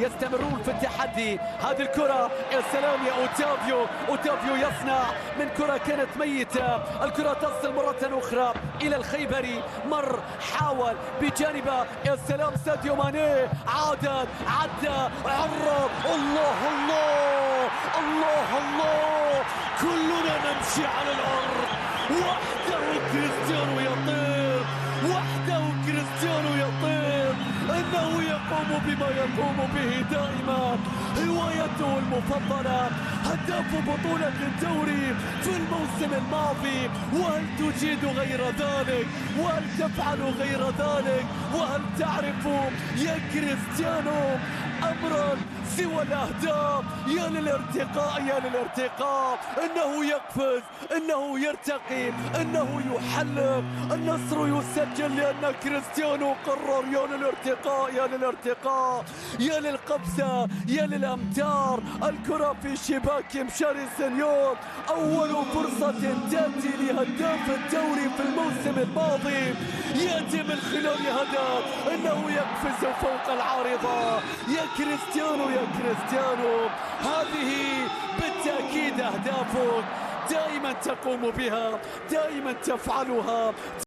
يستمرون في التحدي. هذه الكرة يا سلام يا أوتافيو يصنع من كرة كانت ميتة، الكرة تصل مرة أخرى إلى الخيبري، حاول بجانبه يا سلام ساديو ماني، عدى عرض، الله الله الله الله، كلنا نمشي على الأرض، وحده كريستيانو يطير، وحده كريستيانو يطير، إنه يقوم بما يقوم به دائما، هوايته المفضلة، هداف بطولة الدوري في الموسم الماضي. وهل تجيد غير ذلك؟ وهل تفعل غير ذلك؟ وهل تعرف يا كريستيانو أمرا سوى الأهداف؟ يا للارتقاء يا للارتقاء، إنه يقفز، إنه يرتقي، إنه يحلق، النصر يسجل لأن كريستيانو قرر. يا للارتقاء يا للارتقاء، يا للقفزة، يا للأمتار، الكرة في شباك مشاري سنيور، أول فرصة تأتي لهداف الدوري في الموسم الماضي يأتي من خلال هدف، إنه يقفز فوق العارضة. يا كريستيانو يا كريستيانو، هذه بالتأكيد أهدافك، دائما تقوم بها، دائما تفعلها.